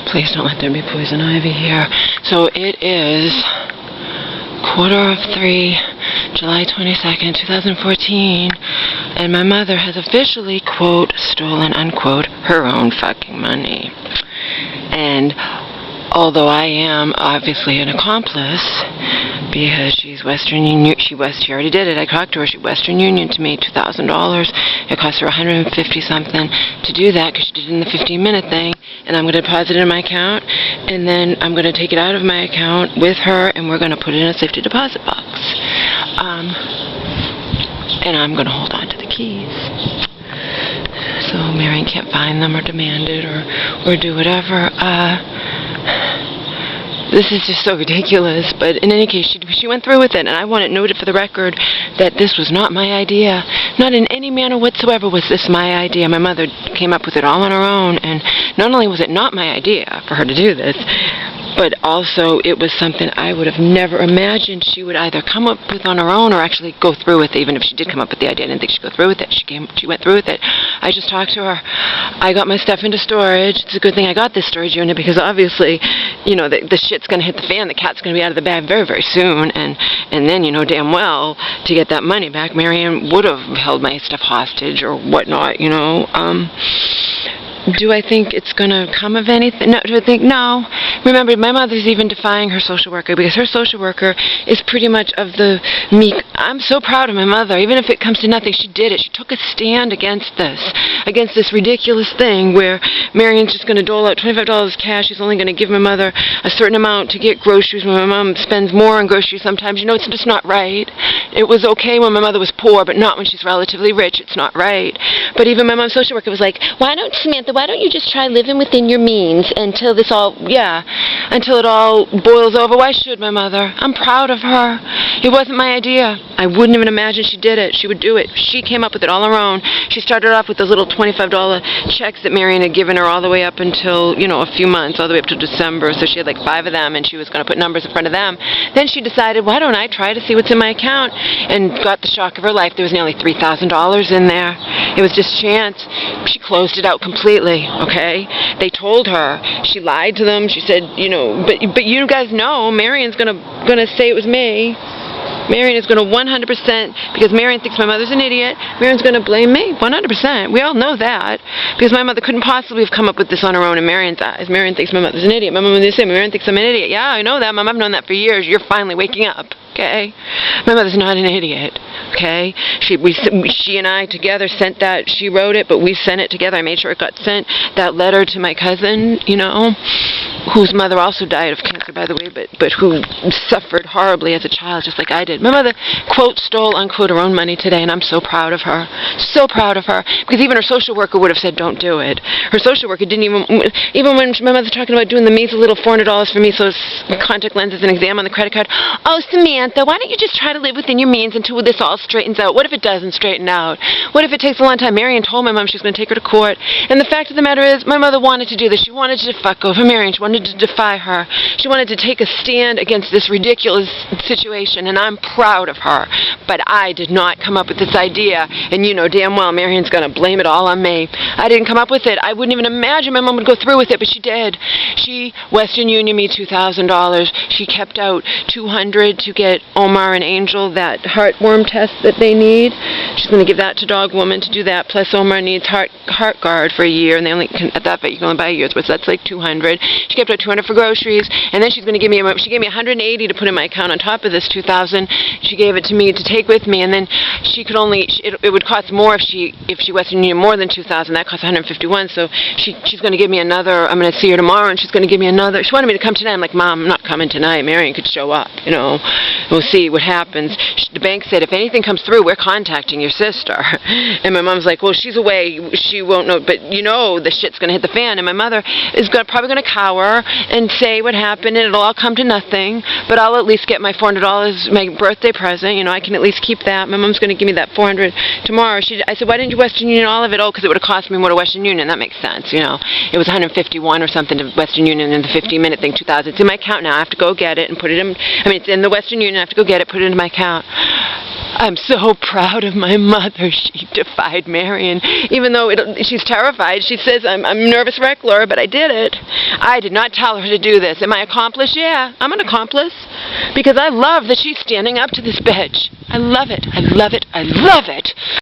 Please don't let there be poison ivy here. So it is 3:15, July 22nd, 2014, and my mother has officially, quote, stolen, unquote, her own fucking money. And although I am obviously an accomplice, because she's Western Union, she already did it, I talked to her, she Western Union to me $2,000, it cost her $150 something to do that, because she did it in the 15-minute thing, and I'm going to deposit it in my account, and then I'm going to take it out of my account with her, and we're going to put it in a safety deposit box, and I'm going to hold on to the keys. So Marion can't find them or demand it or do whatever. This is just so ridiculous, but in any case, she went through with it, and I want it noted for the record that this was not my idea. Not in any manner whatsoever was this my idea. My mother came up with it all on her own, and not only was it not my idea for her to do this, but also it was something I would have never imagined she would either come up with on her own or actually go through with it. Even if she did come up with the idea, I didn't think she'd go through with it. She went through with it. I just talked to her. I got my stuff into storage. It's a good thing I got this storage unit, because obviously, you know, the shit's going to hit the fan. The cat's going to be out of the bag very, very soon. And then, you know damn well, to get that money back, Marion would have held my stuff hostage or whatnot, you know. Do I think it's going to come of anything? No. Do I think? No. Remember, my mother's even defying her social worker, because her social worker is pretty much of the meek. I'm so proud of my mother. Even if it comes to nothing, she did it. She took a stand against this ridiculous thing where Marion's just going to dole out $25 cash. She's only going to give my mother a certain amount to get groceries when my mom spends more on groceries sometimes. You know, it's just not right. It was okay when my mother was poor, but not when she's relatively rich. It's not right. But even my mom's social worker was like, why don't you just try living within your means until it all boils over? Why should my mother? I'm proud of her. It wasn't my idea. I wouldn't even imagine she did it. She would do it. She came up with it all on her own. She started off with those little $25 checks that Marion had given her all the way up until, you know, a few months, all the way up to December. So she had like 5 of them, and she was going to put numbers in front of them. Then she decided, why don't I try to see what's in my account? And got the shock of her life. There was nearly $3,000 in there. It was just chance. She closed it out completely. Okay, they told her. She lied to them. She said, you know, but you guys know Marion's gonna say it was me. Marion is going to 100%, because Marion thinks my mother's an idiot, Marion's going to blame me 100%. We all know that, because my mother couldn't possibly have come up with this on her own in Marion's eyes. Marion thinks my mother's an idiot. My mother didn't say, Marion thinks I'm an idiot. Yeah, I know that, Mom. I've known that for years. You're finally waking up. Okay? My mother's not an idiot. Okay? She and I together sent that. She wrote it, but we sent it together. I made sure it got sent. That letter to my cousin, you know, whose mother also died of cancer, by the way, but who suffered horribly as a child, just like I did. My mother, quote, stole, unquote, her own money today, and I'm so proud of her. So proud of her. Because even her social worker would have said, don't do it. Her social worker didn't even when my mother's talking about doing the measly little $400 for me, so contact lenses and exam on the credit card. Oh, Samantha, why don't you just try to live within your means until this all straightens out? What if it doesn't straighten out? What if it takes a long time? Marion told my mom she was going to take her to court. And the fact of the matter is, my mother wanted to do this. She wanted to fuck over Marion. She wanted to defy her. She wanted to take a stand against this ridiculous situation, and I'm proud of her. But I did not come up with this idea, and you know damn well Marion's going to blame it all on me. I didn't come up with it. I wouldn't even imagine my mom would go through with it, but she did. She Western Union me $2,000. She kept out $200 to get Omar and Angel that heartworm test that they need. She's going to give that to Dog Woman to do that, plus Omar needs heart guard for a year, and they only can, at that vet you can only buy a year's worth, so that's like $200. She kept out $200 for groceries, and then she gave me $180 to put in my account on top of this $2,000. She gave it to me to take with me, and then she could only, it would cost more if she Western Union more than $2,000. That cost $151, so she's going to give me another. I'm going to see her tomorrow, and she's going to give me another. She wanted me to come tonight. I'm like, Mom, I'm not coming tonight. Marion could show up, you know. We'll see what happens. The bank said, if anything comes through, we're contacting your sister. And my mom's like, well, she's away. She won't know, but you know the shit's going to hit the fan. And my mother is probably going to cower and say what happened, and it'll all come to nothing, but I'll at least get my $400, my birthday present. You know, I can at least keep that. My mom's going to give me that $400 tomorrow. I said, why didn't you Western Union all of it? Oh, because it would have cost me more to Western Union. That makes sense, you know. It was $151 or something to Western Union, and the 15-minute thing, $2,000. It's in my account now. I have to go get it and put it in. I mean, it's in the Western Union. I have to go get it, put it into my account. I'm so proud of my mother. She defied Marion. Even though she's terrified, she says, I'm a nervous wreck, Laura, but I did it. I did not tell her to do this. Am I accomplice? Yeah, I'm an accomplice. Because I love that she's standing up to this bitch. I love it. I love it. I love it.